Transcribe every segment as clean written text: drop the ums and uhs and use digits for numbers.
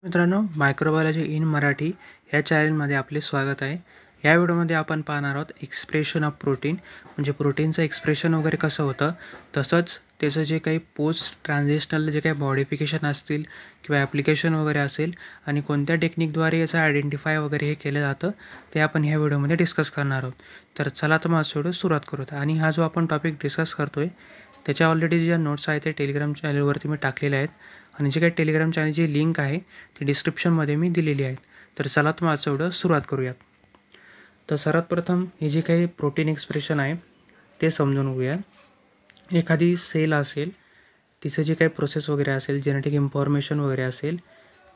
मित्रांनो, microbiology in Marathi या चॅनलमध्ये आपले स्वागत आहे. या व्हिडिओमध्ये आपण पाहणार आहोत एक्सप्रेशन ऑफ प्रोटीन, म्हणजे प्रोटीनचं एक्सप्रेशन वगैरे कसं होतं, तसंच त्याचं जे काही पोस्ट ट्रान्झिशनल जे काही मॉडिफिकेशन असतील किंवा ॲप्लिकेशन वगैरे असेल आणि कोणत्या टेक्निकद्वारे याचं आयडेंटिफाय वगैरे हे केलं जातं ते आपण ह्या व्हिडिओमध्ये डिस्कस करणार आहोत. तर चला तर मग व्हिडिओ सुरुवात करूयात. आणि हा जो आपण टॉपिक डिस्कस करतो आहे त्याच्या ऑलरेडी ज्या नोट्स आहेत ते टेलिग्राम चॅनलवरती मी टाकलेले आहेत आणि जे काही टेलिग्राम चॅनलची लिंक आहे ती डिस्क्रिप्शनमध्ये मी दिलेली आहे. तर चला तर मग आजचा व्हिडिओ सुरुवात करूयात. तर सर्वात प्रथम हे जे काही प्रोटीन एक्सप्रेशन आहे ते समजून घेऊया. एखादी सेल असेल, तिचं जे काही प्रोसेस वगैरे असेल, जेनेटिक इन्फॉर्मेशन वगैरे असेल,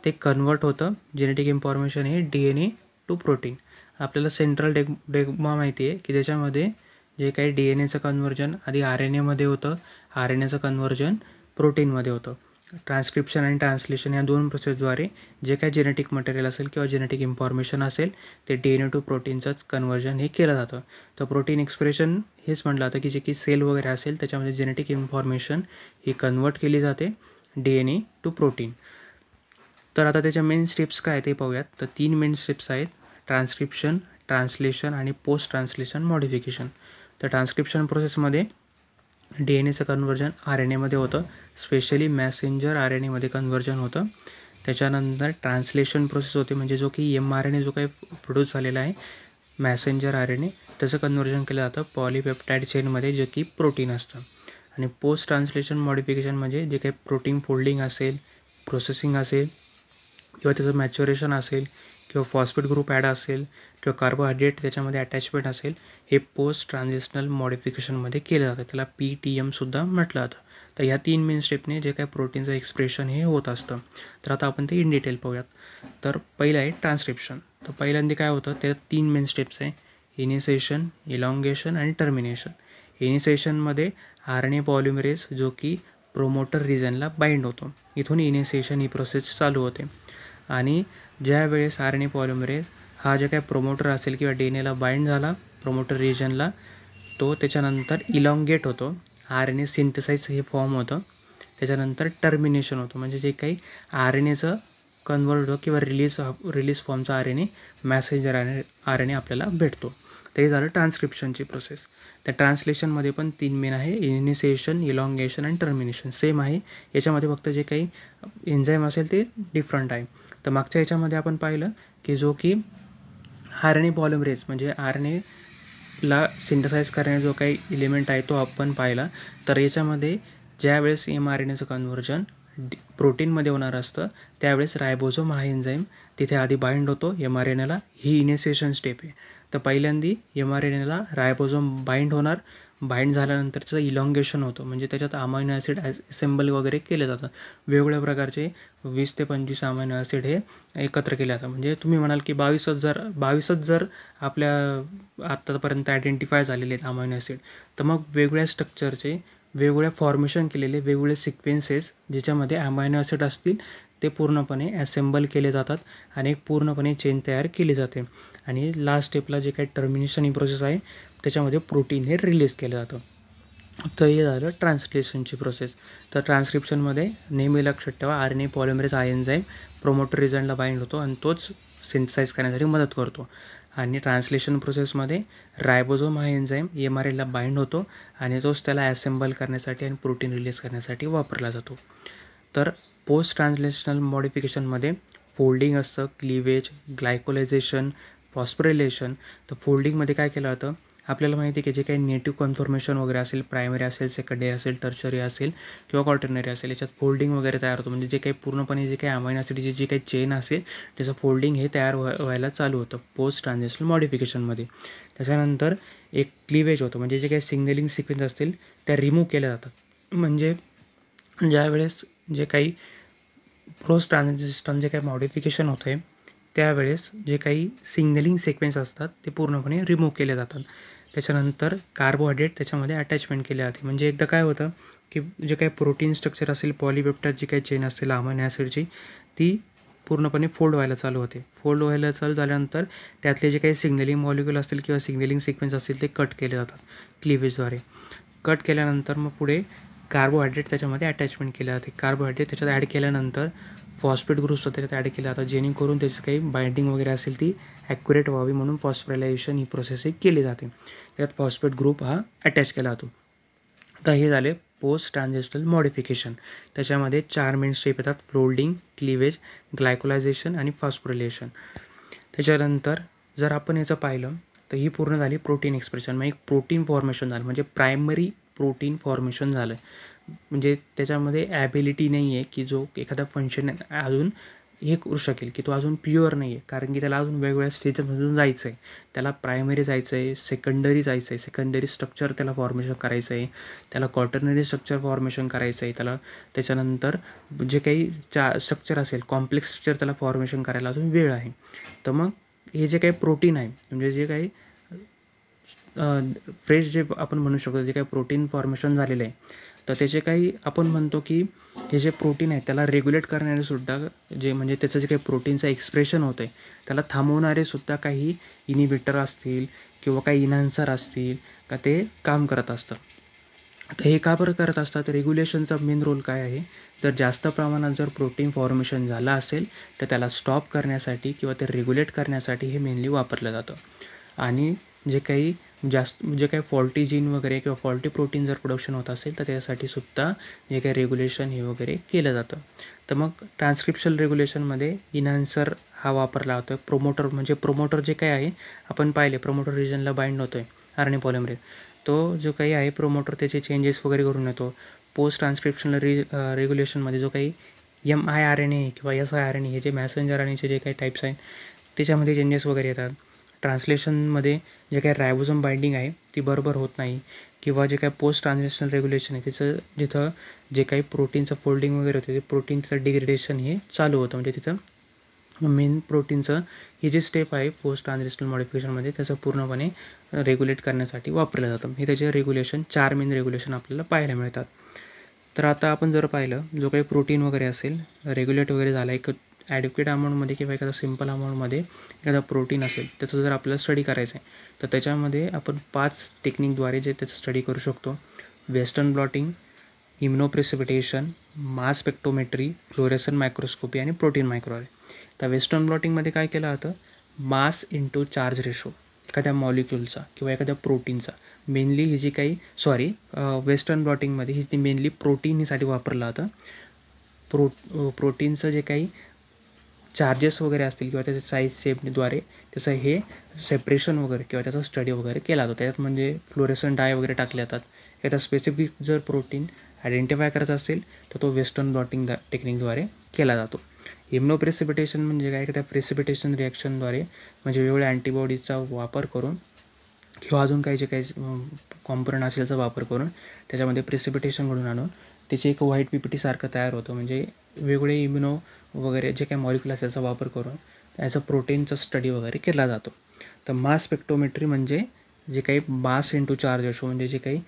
ते कन्वर्ट होतं. जेनेटिक इन्फॉर्मेशन हे DNA टू प्रोटीन. आपल्याला सेंट्रल डेग्मा माहिती आहे की त्याच्यामध्ये जे काही DNAचं कन्व्हर्जन आधी RNAमध्ये होतं, RNAचं कन्व्हर्जन प्रोटीनमध्ये होतं. ट्रान्स्क्रिप्शन आणि ट्रान्सलेशन या दोन प्रोसेसद्वारे जे काही जेनेटिक मटेरियल असेल किंवा जेनेटिक इन्फॉर्मेशन असेल ते DNA टू प्रोटीनचंच कन्व्हर्जन हे केलं जातं. तर प्रोटीन एक्सप्रेशन हेच म्हटलं जातं की जे की सेल वगैरे असेल त्याच्यामध्ये जेनेटिक इन्फॉर्मेशन ही कन्वर्ट केली जाते DNA टू प्रोटीन. तर आता त्याच्या मेन स्टेप्स काय ते पाहूयात. तर 3 मेन स्टेप्स आहेत: ट्रान्स्क्रिप्शन, ट्रान्सलेशन आणि पोस्ट ट्रान्सलेशन मॉडिफिकेशन. तर ट्रान्स्क्रिप्शन प्रोसेसमध्ये DNAचं कन्व्हर्जन RNAमध्ये होतं, स्पेशली मॅसेंजर RNAमध्ये कन्व्हर्जन होतं. त्याच्यानंतर ट्रान्सलेशन प्रोसेस होते, म्हणजे जो की mRNA जो काही प्रोड्यूस झालेला आहे मॅसेंजर RNA त्याचं कन्व्हर्जन केलं जातं पॉलीपेप्टाईड चेनमध्ये जे की प्रोटीन असतं. आणि पोस्ट ट्रान्सलेशन मॉडिफिकेशन म्हणजे जे काही प्रोटीन फोल्डिंग असेल, प्रोसेसिंग असेल किंवा त्याचं मॅच्युरेशन असेल किंवा फॉस्फेट ग्रुप ॲड असेल किंवा कार्बोहायड्रेट त्याच्यामध्ये अटॅचमेंट असेल, हे पोस्ट ट्रान्झिशनल मॉडिफिकेशनमध्ये केलं जातं. त्याला PTM म्हटलं जातं. तर ह्या 3 मेन स्टेपने जे काही प्रोटीनचं एक्सप्रेशन हे होत असतं. तर आता आपण ते इन डिटेल पाहूयात. तर पहिलं आहे ट्रान्स्क्रिप्शन. तर पहिल्यांदा काय होतं, त्यात 3 मेन स्टेप्स आहे: इनिशिएशन, इलॉंगेशन आणि टर्मिनेशन. इनिशिएशनमध्ये RNA पॉलिमरेज जो की प्रोमोटर रिजनला बाइंड होतो, इथून इनिशिएशन ही प्रोसेस चालू होते. आणि ज्या वेळेस RNA पॉलिमरेज हा जे काही प्रोमोटर असेल किंवा DNAला बाइंड झाला प्रोमोटर रिजनला, तो त्याच्यानंतर इलॉंगेट होतो, RNA सिंथेसाइज हे फॉर्म होतं. त्याच्यानंतर टर्मिनेशन होतं, म्हणजे जे काही RNAचं कन्वर्ट होतं किंवा रिलीज फॉर्मचा RNA मॅसेंजर RNA आपल्याला भेटतो. तर हे झालं ट्रान्स्क्रिप्शनची प्रोसेस. त्या ट्रान्सलेशनमध्ये पण 3 मेन आहे: इनिशिएशन, इलॉंगेशन आणि टर्मिनेशन. सेम आहे, याच्यामध्ये फक्त जे काही एन्झाईम असेल ते डिफरंट आहे. तर मागच्या याच्यामध्ये आपण पाहिलं की जो की RNA पॉलिमरेज म्हणजे RNAला सिंथेसाइज करण्याचा जो काही एलिमेंट आहे तो आपण पाहिला. तर याच्यामध्ये ज्यावेळेस mRNAचं कन्व्हर्जन प्रोटीनमध्ये होणार असतं त्यावेळेस रायबोझोम हा एन्झाईम तिथे आधी बाइंड होतो mRNAला. ही इनिशिएशन स्टेप आहे. तर पहिल्यांदी mRNAला रायबोझोम बाइंड होणार, बाइंड झाल्यानंतरचं इलॉंगेशन होतं, म्हणजे त्याच्यात अमायनो ॲसिड असेंबल वगैरे केले जातं. वेगवेगळ्या प्रकारचे 20 ते 25 अमायनो ॲसिड हे एकत्र केले जातात. म्हणजे तुम्ही म्हणाल की 22च जर आपल्या आत्तापर्यंत आयडेंटिफाय झालेले आहेत अमायनो ॲसिड, तर मग वेगवेगळ्या स्ट्रक्चरचे वेगवेगळ्या फॉर्मेशन केलेले वेगवेगळे सिक्वेन्सेस ज्याच्यामध्ये अमायनो ॲसिड असतील ते पूर्णपणे ॲसेंबल केले जातात आणि एक पूर्णपणे चेन तयार केली जाते. आणि लास्ट स्टेपला जे काही टर्मिनेशन ही प्रोसेस आहे त्याच्यामध्ये प्रोटीन हे रिलीज केलं जातं. तर हे झालं ट्रान्सलेशनची प्रोसेस. तर ट्रान्स्क्रिप्शनमध्ये नेहमी लक्षात ठेवा, RNA पॉलिमरेज हा एन्झाईम प्रोमोटर रिजनला बाइंड होतो आणि तोच सिंथेसाइज करण्यासाठी मदत करतो. आणि ट्रान्सलेशन प्रोसेसमध्ये रायबोझोम हा एन्झाईम mRNAला बाइंड होतो आणि तोच त्याला ॲसेंबल करण्यासाठी आणि प्रोटीन रिलीज करण्यासाठी वापरला जातो. तर पोस्ट ट्रान्सलेशनल मॉडिफिकेशनमध्ये फोल्डिंग असतं, क्लिवेज, ग्लायकोलायझेशन, फॉस्फोरिलेशन. तर फोल्डिंगमध्ये काय केलं जातं, आपल्याला माहिती आहे की जे काही नेटिव्ह कन्फर्मेशन वगैरे असेल, प्रायमरी असेल, सेकंडरी असेल, टर्शरी असेल किंवा क्वाटर्नरी असेल, याच्यात फोल्डिंग वगैरे तयार होतं. म्हणजे जे काही पूर्णपणे जे काही अमायनो ॲसिडची जी काही चेन असेल त्याचं फोल्डिंग हे तयार व्हायला चालू होतं पोस्ट ट्रान्झिशनल मॉडिफिकेशनमध्ये. त्याच्यानंतर एक क्लिवेज होतं, म्हणजे जे काही सिग्नलिंग सिक्वेन्स असतील त्या रिमूव्ह केल्या जातात. म्हणजे ज्यावेळेस जे काही पोस्ट ट्रान्झिशन जे काही मॉडिफिकेशन होतं आहे त्यावेळेस जे काही सिग्नलिंग सिक्वेन्स असतात ते पूर्णपणे रिमूव्ह केले जातात. त्याच्यानंतर कार्बोहायड्रेट त्याच्यामध्ये अटॅचमेंट केले जाते. म्हणजे एकदा काय होतं की जे काही प्रोटीन स्ट्रक्चर असेल, पॉलीपेप्टाईड जी काही चेन असेल अमायनो ॲसिडची, ती पूर्णपणे फोल्ड व्हायला चालू होते. फोल्ड व्हायला चालू झाल्यानंतर त्यातले जे काही सिग्नलिंग मॉलिक्यूल असतील किंवा सिग्नलिंग सिक्वेन्स असतील ते कट केले जातात क्लिवेजद्वारे. कट केल्यानंतर मग पुढे कार्बोहायड्रेट त्याच्यामध्ये अटॅचमेंट केले जाते. कार्बोहायड्रेट त्याच्यात ॲड केल्यानंतर फॉस्फेट ग्रुप्स त्याच्यात ॲड केले जातात, जेणेकरून त्याची काही बाइंडिंग वगैरे असेल ती ॲक्युरेट व्हावी म्हणून फॉस्फोरायलेशन ही प्रोसेस केली जाते. त्यात फॉस्फेट ग्रुप हा अटॅच केला जातो. आता हे झाले पोस्ट ट्रान्झिशनल मॉडिफिकेशन. त्याच्यामध्ये 4 मेन स्टेप येतात: फोल्डिंग, क्लिवेज, ग्लायकोलायझेशन आणि फॉस्फोरिलेशन. त्याच्यानंतर जर आपण याचं पाहिलं तर ही पूर्ण झाली प्रोटीन एक्सप्रेशन. मग एक प्रोटीन फॉर्मेशन झालं, म्हणजे प्रायमरी प्रोटीन फॉर्मेशन झालं. म्हणजे त्याच्यामध्ये ॲबिलिटी नाही आहे की जो एखादा फंक्शन अजून हे करू शकेल, की तो अजून प्युअर नाही आहे, कारण की त्याला अजून वेगवेगळ्या स्टेजमधून जायचं आहे. त्याला प्रायमरी जायचं आहे, सेकंडरी जायचं आहे, सेकंडरी स्ट्रक्चर त्याला फॉर्मेशन करायचं आहे, त्याला क्वाटर्नरी स्ट्रक्चर फॉर्मेशन करायचं आहे, त्याला त्याच्यानंतर जे काही स्ट्रक्चर असेल, कॉम्प्लेक्स स्ट्रक्चर त्याला फॉर्मेशन करायला अजून वेळ आहे. तर मग हे जे काही प्रोटीन आहे, म्हणजे जे काही फ्रेश जे आपण म्हणू शकतो, जे काही प्रोटीन फॉर्मेशन झालेलं आहे, तर त्याचे काही आपण म्हणतो की हे जे प्रोटीन आहे त्याला रेग्युलेट करणारे सुद्धा, जे म्हणजे त्याचं जे काही प्रोटीनचं एक्सप्रेशन होतं आहे त्याला थांबवणारे सुद्धा काही इनिबिटर असतील किंवा काही इन्हान्सर असतील का ते काम करत असतं. तर हे का बरं करत असतात? रेग्युलेशनचा मेन रोल काय आहे? तर जास्त प्रमाणात जर प्रोटीन फॉर्मेशन झालं असेल तर त्याला स्टॉप करण्यासाठी किंवा ते रेग्युलेट करण्यासाठी हे मेनली वापरलं जातं. आणि जे काही जे काही फॉल्टी जीन वगैरे किंवा फॉल्टी प्रोटीन जर प्रोडक्शन होत असेल तर त्यासाठी सुद्धा जे काही रेग्युलेशन हे वगैरे केलं जातं. तर मग ट्रान्स्क्रिप्शन रेग्युलेशनमध्ये इन्हान्सर हा वापरला जातो. प्रोमोटर जे काही आहे आपण पाहिले, प्रोमोटर रिजनला बाइंड होतो आहे RNA पॉलिमरेज, तो जो काही आहे प्रोमोटर त्याचे चेंजेस वगैरे करून येतो. पोस्ट ट्रान्स्क्रिप्शनल रेग्युलेशनमध्ये जो काही mRNA किंवा siRNA हे जे मॅसेंजर RNAचे जे काही टाईप्स आहेत त्याच्यामध्ये चेंजेस वगैरे येतात. ट्रान्सलेशनमध्ये जे काही रायबोझोम बाइंडिंग आहे ती बरोबर होत नाही, किंवा जे काही पोस्ट ट्रान्सलेशनल रेग्युलेशन आहे तिथं जिथं जे काही प्रोटीनचं फोल्डिंग वगैरे होते ते प्रोटीनचं डिग्रेडेशन हे चालू होतं. म्हणजे तिथं मेन प्रोटीनचं ही जी स्टेप आहे पोस्ट ट्रान्सलेशनल मॉडिफिकेशनमध्ये त्याचं पूर्णपणे रेग्युलेट करण्यासाठी वापरलं जातं. हे त्याचे रेग्युलेशन 4 मेन रेग्युलेशन आपल्याला पाहायला मिळतात. तर आता आपण जर पाहिलं जो काही प्रोटीन वगैरे असेल रेग्युलेट वगैरे झाला, एक ॲडिक्वेट अमाऊंटमध्ये किंवा एखादा सिम्पल अमाऊंटमध्ये एखादा प्रोटीन असेल त्याचं जर आपल्याला स्टडी करायचं आहे तर त्याच्यामध्ये आपण 5 टेक्निकद्वारे जे त्याचं स्टडी करू शकतो: western blotting, immunoprecipitation, mass spectrometry, fluorescence microscopy आणि प्रोटीन मायक्रोआरए. तर वेस्टर्न ब्लॉटिंगमध्ये काय केलं जातं? मास इंटू चार्ज रेशो एखाद्या मॉलिक्यूलचा किंवा एखाद्या प्रोटीनचा, मेनली ही जी काही वेस्टर्न ब्लॉटिंगमध्ये ही मेनली प्रोटीनसाठी वापरलं जातं. प्रोटीनचं जे काही चार्जेस वगैरे असतील किंवा त्याच्या साईज शेपद्वारे त्याचं हे सेपरेशन वगैरे किंवा त्याचा स्टडी वगैरे केला जातो. त्याच्यात म्हणजे फ्लोरेसन डाय वगैरे टाकले जातात. एखादा स्पेसिफिक जर प्रोटीन आयडेंटिफाय करायचा असेल तर तो वेस्टर्न ब्लॉटिंग टेक्निकद्वारे केला जातो. इम्युनोप्रेसिपिटेशन म्हणजे काय? एखाद्या प्रेसिपिटेशन रिॲक्शनद्वारे म्हणजे वेगवेगळ्या अँटीबॉडीजचा वापर करून किंवा अजून काही जे काही कॉम्पोनंट असेल त्याचा वापर करून त्याच्यामध्ये प्रेसिपिटेशन घडून आणून त्याचे एक व्हाईट PPT सारखं तयार होतं. म्हणजे वेगवेगळे इम्युनो वगैरे जे काही मॉलिक्युल असेल त्याचा वापर करून ॲज अ प्रोटीनचा स्टडी वगैरे केला जातो. तर मास स्पेक्ट्रोमेट्री म्हणजे जे काही मास इंटू चार्ज रेशो, म्हणजे जे काही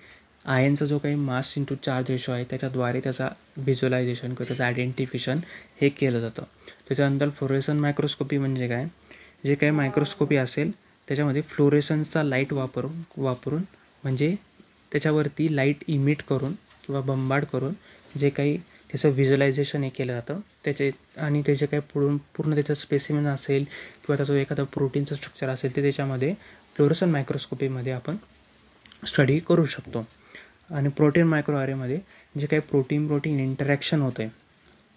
आयनचा जो काही मास इंटू चार्ज रेशो आहे त्याच्याद्वारे त्याचा व्हिज्युअलायझेशन किंवा त्याचं आयडेंटिफिकेशन हे केलं जातं. त्याच्यानंतर फ्लोरेसन मायक्रोस्कोपी म्हणजे काय? जे काही मायक्रोस्कोपी असेल त्याच्यामध्ये फ्लोरेसन्सचा लाईट वापरून म्हणजे त्याच्यावरती लाईट इमिट करून किंवा बंबार्ड करून जे काही त्याचं व्हिज्युअलायझेशन हे केलं जातं त्याचे, आणि त्याचे काही पूर्ण त्याचं स्पेसिमेन असेल किंवा त्याचं एखादं प्रोटीनचं स्ट्रक्चर असेल ते त्याच्यामध्ये फ्लोरेसन मायक्रोस्कोपीमध्ये आपण स्टडी करू शकतो. आणि प्रोटीन मायक्रोआरएमध्ये जे काही प्रोटीन इंटरॅक्शन होतं आहे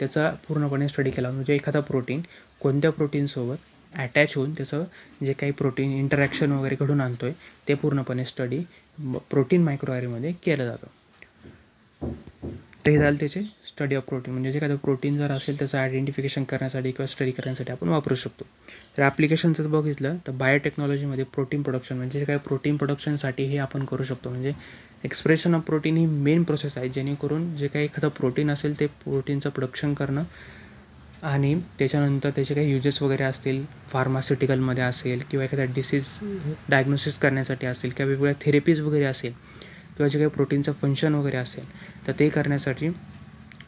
त्याचा पूर्णपणे स्टडी केला. म्हणजे एखादा प्रोटीन कोणत्या प्रोटीनसोबत अटॅच होऊन त्याचं जे काही प्रोटीन इंटरॅक्शन वगैरे घडून आणतो आहे ते पूर्णपणे स्टडी प्रोटीन मायक्रोआरएमध्ये केलं जातं. ते झालं त्याचे स्टडी ऑफ प्रोटीन, म्हणजे जे एखादं प्रोटीन जर असेल त्याचं आयडेंटिफिकेशन करण्यासाठी किंवा स्टडी करण्यासाठी आपण वापरू शकतो. तर ॲप्लिकेशनचं बघितलं तर बायोटेक्नॉलॉजीमध्ये प्रोटीन प्रोडक्शन म्हणजे जे काही प्रोटीन प्रोडक्शनसाठी हे आपण करू शकतो. म्हणजे expression of protein he main process आहे, जेणेकरून जे काही एखादं प्रोटीन असेल ते प्रोटीनचं प्रोडक्शन करणं आणि त्याच्यानंतर त्याचे काही युजेस वगैरे असतील फार्मास्युटिकलमध्ये असेल किंवा एखाद्या डिसीज डायग्नोसिस करण्यासाठी असेल किंवा वेगवेगळ्या थेरपीज वगैरे असेल किंवा जे काही प्रोटीनचं फंक्शन वगैरे असेल तर ते करण्यासाठी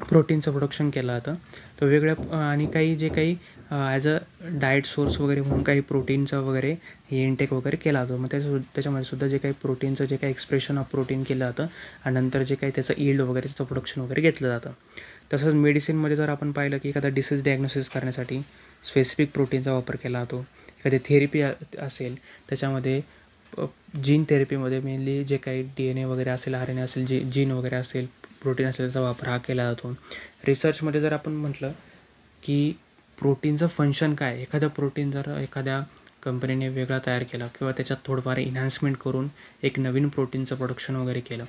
प्रोटीनचं प्रोडक्शन केलं जातं. तो वेगळ्या आणि काही जे काही ॲज अ डाएट सोर्स वगैरे म्हणून काही प्रोटीनचं वगैरे हे इनटेक वगैरे केला जातो. मग त्याच्यामध्ये सुद्धा जे काही प्रोटीनचं जे काही एक्सप्रेशन ऑफ प्रोटीन केलं जातं आणि नंतर जे काही त्याचं यील्ड वगैरे त्याचं प्रोडक्शन वगैरे घेतलं जातं. तसंच मेडिसिनमध्ये जर आपण पाहिलं की एखादा डिसीज डायग्नोसिस करण्यासाठी स्पेसिफिक प्रोटीनचा वापर केला जातो. एखादी थेरपी असेल त्याच्यामध्ये जीन थेरपीमध्ये मेनली जे काही DNA वगैरे असेल, RNA असेल, जीन वगैरे असेल, प्रोटीन असेल त्याचा वापर हा केला जातो. रिसर्चमध्ये जर आपण म्हटलं की प्रोटीनचं फंक्शन काय, एखादं प्रोटीन जर एखाद्या कंपनीने वेगळा तयार केला किंवा त्याच्यात थोडंफार एन्हान्समेंट करून एक नवीन प्रोटीनचं प्रोडक्शन वगैरे केलं,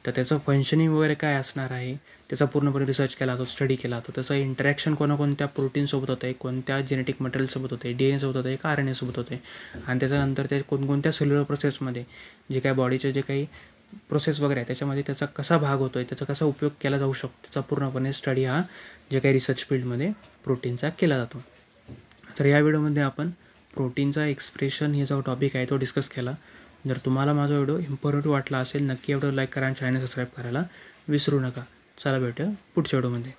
तर त्याचं फंक्शनिंग वगैरे काय असणार आहे त्याचा पूर्णपणे रिसर्च केला जातो, स्टडी केला जातो. त्याचं इंटरॅक्शन कोणत्या प्रोटीनसोबत होतं आहे, कोणत्या जेनेटिक मटेरियलसोबत होतं आहे, DNA सोबत होतं आहे का RNA सोबत होतं आहे, आणि त्याच्यानंतर ते कोणकोणत्या सेल्युलर प्रोसेसमध्ये जे काही बॉडीचे जे काही प्रोसेस वगैरे आहे त्याच्यामध्ये त्याचा कसा भाग होतो आहे, त्याचा कसा उपयोग केला जाऊ शकतो, त्याचा पूर्णपणे स्टडी हा जे काही रिसर्च फील्डमध्ये प्रोटीनचा केला जातो. तर या व्हिडिओमध्ये आपण प्रोटीनचा एक्सप्रेशन हे जो टॉपिक आहे तो डिस्कस केला. जर तुम्हाला माझा व्हिडिओ इम्पॉर्टंट वाटला असेल नक्की व्हिडिओ लाईक करा आणि चॅनल सबस्क्राईब करायला विसरू नका. चला भेटूया पुढच्या व्हिडिओमध्ये.